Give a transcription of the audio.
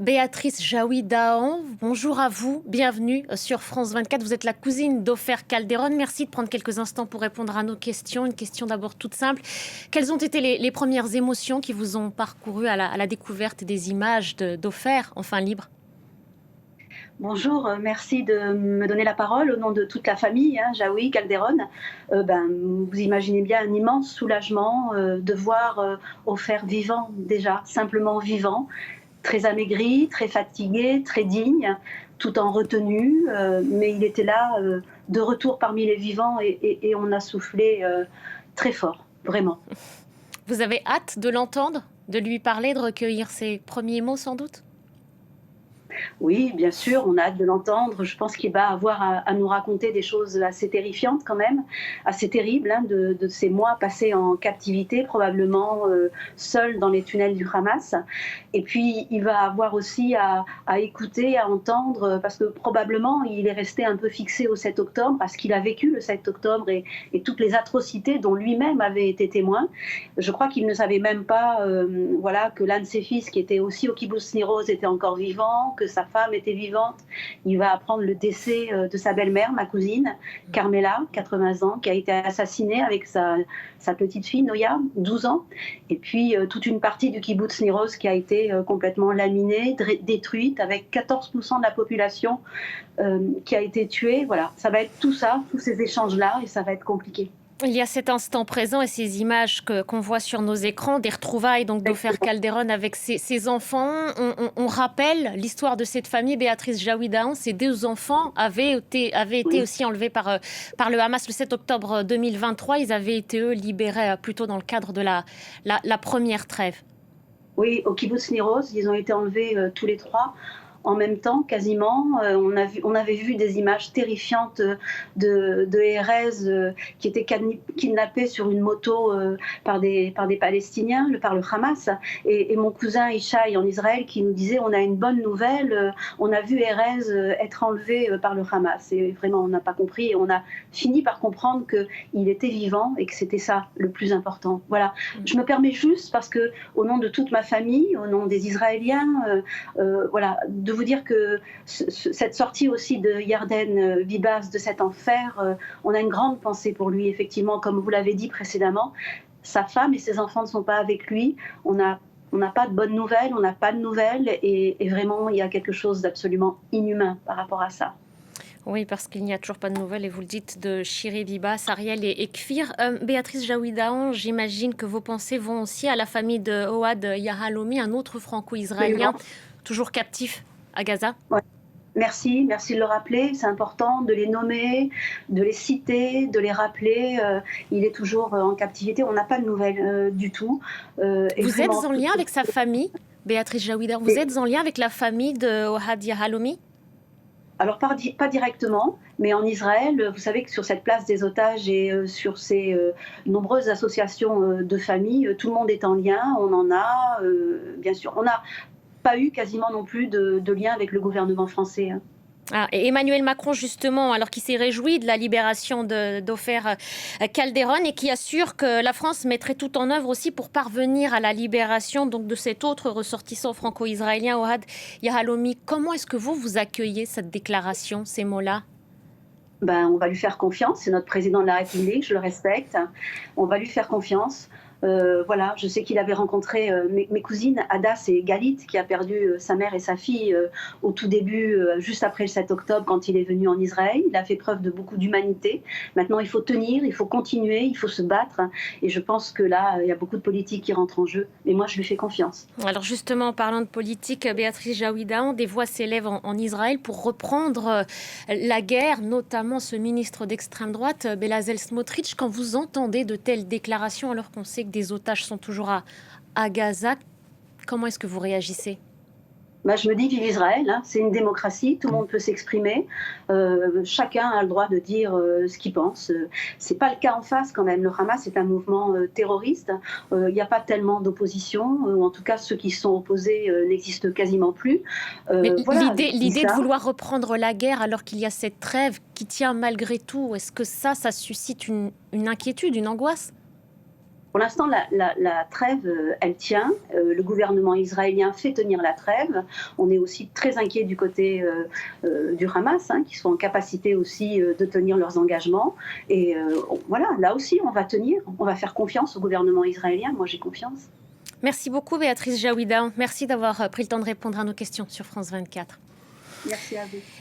Béatrice Jaoui Dahan, bonjour à vous, bienvenue sur France 24. Vous êtes la cousine d'Ofer Calderon. Merci de prendre quelques instants pour répondre à nos questions. Une question d'abord toute simple. Quelles ont été les premières émotions qui vous ont parcouru à la découverte des images d'Ofer, enfin libre? Bonjour, merci de me donner la parole au nom de toute la famille, Jaoui, Calderon. Vous imaginez bien un immense soulagement de voir Ofer vivant déjà, simplement vivant, très amaigri, très fatigué, très digne, tout en retenue, mais il était là, de retour parmi les vivants et on a soufflé très fort, vraiment. Vous avez hâte de l'entendre, de lui parler, de recueillir ses premiers mots sans doute? Oui, bien sûr, on a hâte de l'entendre. Je pense qu'il va avoir à nous raconter des choses assez terrifiantes quand même, assez terribles, de ces mois passés en captivité, probablement seul dans les tunnels du Hamas. Et puis, il va avoir aussi à écouter, à entendre, parce que probablement, il est resté un peu fixé au 7 octobre, parce qu'il a vécu le 7 octobre et toutes les atrocités dont lui-même avait été témoin. Je crois qu'il ne savait même pas voilà, que l'un de ses fils, qui était aussi au kibbutz Nir Oz, était encore vivant, que sa femme était vivante. Il va apprendre le décès de sa belle-mère, ma cousine, Carmela, 80 ans, qui a été assassinée avec sa petite fille, Noya, 12 ans. Et puis toute une partie du kibbutz Nir Oz qui a été complètement laminée, détruite, avec 14% de la population qui a été tuée. Voilà, ça va être tout ça, tous ces échanges-là, et ça va être compliqué. Il y a cet instant présent et ces images qu'on voit sur nos écrans, des retrouvailles donc d'Ofer Calderon avec ses enfants. On rappelle l'histoire de cette famille, Béatrice Jaoui Dahan. Ces deux enfants avaient été aussi enlevés par le Hamas le 7 octobre 2023. Ils avaient été, eux, libérés plutôt dans le cadre de la première trêve. Oui, au kibbutz Nir Oz, ils ont été enlevés tous les trois en même temps, quasiment. On avait vu des images terrifiantes de Erez qui était kidnappé sur une moto par des Palestiniens, par le Hamas. Et mon cousin Ishaï en Israël qui nous disait on a une bonne nouvelle, on a vu Erez être enlevé par le Hamas. Et vraiment, on n'a pas compris. Et on a fini par comprendre qu'il était vivant et que c'était ça le plus important. Voilà. Je me permets juste, parce que au nom de toute ma famille, au nom des Israéliens, voilà, de vous dire que cette sortie aussi de Yarden Bibas de cet enfer, on a une grande pensée pour lui, effectivement, comme vous l'avez dit précédemment. Sa femme et ses enfants ne sont pas avec lui. On n'a pas de bonnes nouvelles, on n'a pas de nouvelles, et vraiment, il y a quelque chose d'absolument inhumain par rapport à ça. Oui, parce qu'il n'y a toujours pas de nouvelles, et vous le dites, de Shiri Bibas, Ariel et Kfir. Béatrice Jaoui Dahan, j'imagine que vos pensées vont aussi à la famille de Ohad Yahalomi, un autre franco-israélien, toujours captif à Gaza. Ouais. Merci de le rappeler. C'est important de les nommer, de les citer, de les rappeler. Il est toujours en captivité. On n'a pas de nouvelles du tout. Vous êtes en lien avec sa famille, Béatrice Jaoui Dahan? Vous êtes en lien avec la famille de Ohad Yahalomi? Alors pas directement, mais en Israël, vous savez que sur cette place des otages et sur ces nombreuses associations de familles, tout le monde est en lien. On en a, bien sûr. On n'a pas eu quasiment non plus de lien avec le gouvernement français. Ah, et Emmanuel Macron, justement, alors qu'il s'est réjoui de la libération d'Ofer Calderon et qui assure que la France mettrait tout en œuvre aussi pour parvenir à la libération donc, de cet autre ressortissant franco-israélien, Ohad Yahalomi. Comment est-ce que vous accueillez cette déclaration, ces mots-là? On va lui faire confiance, c'est notre président de la République, je le respecte. On va lui faire confiance. Voilà, je sais qu'il avait rencontré mes cousines Hadas et Galit, qui a perdu sa mère et sa fille au tout début, juste après le 7 octobre, quand il est venu en Israël. Il a fait preuve de beaucoup d'humanité. Maintenant, il faut tenir, il faut continuer, il faut se battre. Et je pense que là, il y a beaucoup de politique qui rentre en jeu. Mais moi, je lui fais confiance. Alors justement, en parlant de politique, Béatrice Jaoui Dahan, des voix s'élèvent en Israël pour reprendre la guerre, notamment ce ministre d'extrême droite, Bezalel Smotrich. Quand vous entendez de telles déclarations, alors qu'on sait que des otages sont toujours à Gaza, comment est-ce que vous réagissez? Je me dis vive Israël, c'est une démocratie, tout le monde peut s'exprimer, chacun a le droit de dire ce qu'il pense. C'est pas le cas en face quand même. Le Hamas est un mouvement terroriste, il n'y a pas tellement d'opposition, ou en tout cas ceux qui sont opposés n'existent quasiment plus. Mais Voilà, l'idée de vouloir reprendre la guerre alors qu'il y a cette trêve qui tient malgré tout, est-ce que ça suscite une inquiétude, une angoisse? Pour l'instant, la trêve, elle tient. Le gouvernement israélien fait tenir la trêve. On est aussi très inquiet du côté du Hamas, hein, qui sont en capacité aussi de tenir leurs engagements. Et voilà, là aussi, on va tenir. On va faire confiance au gouvernement israélien. Moi, j'ai confiance. Merci beaucoup, Béatrice Jaouida. Merci d'avoir pris le temps de répondre à nos questions sur France 24. Merci à vous.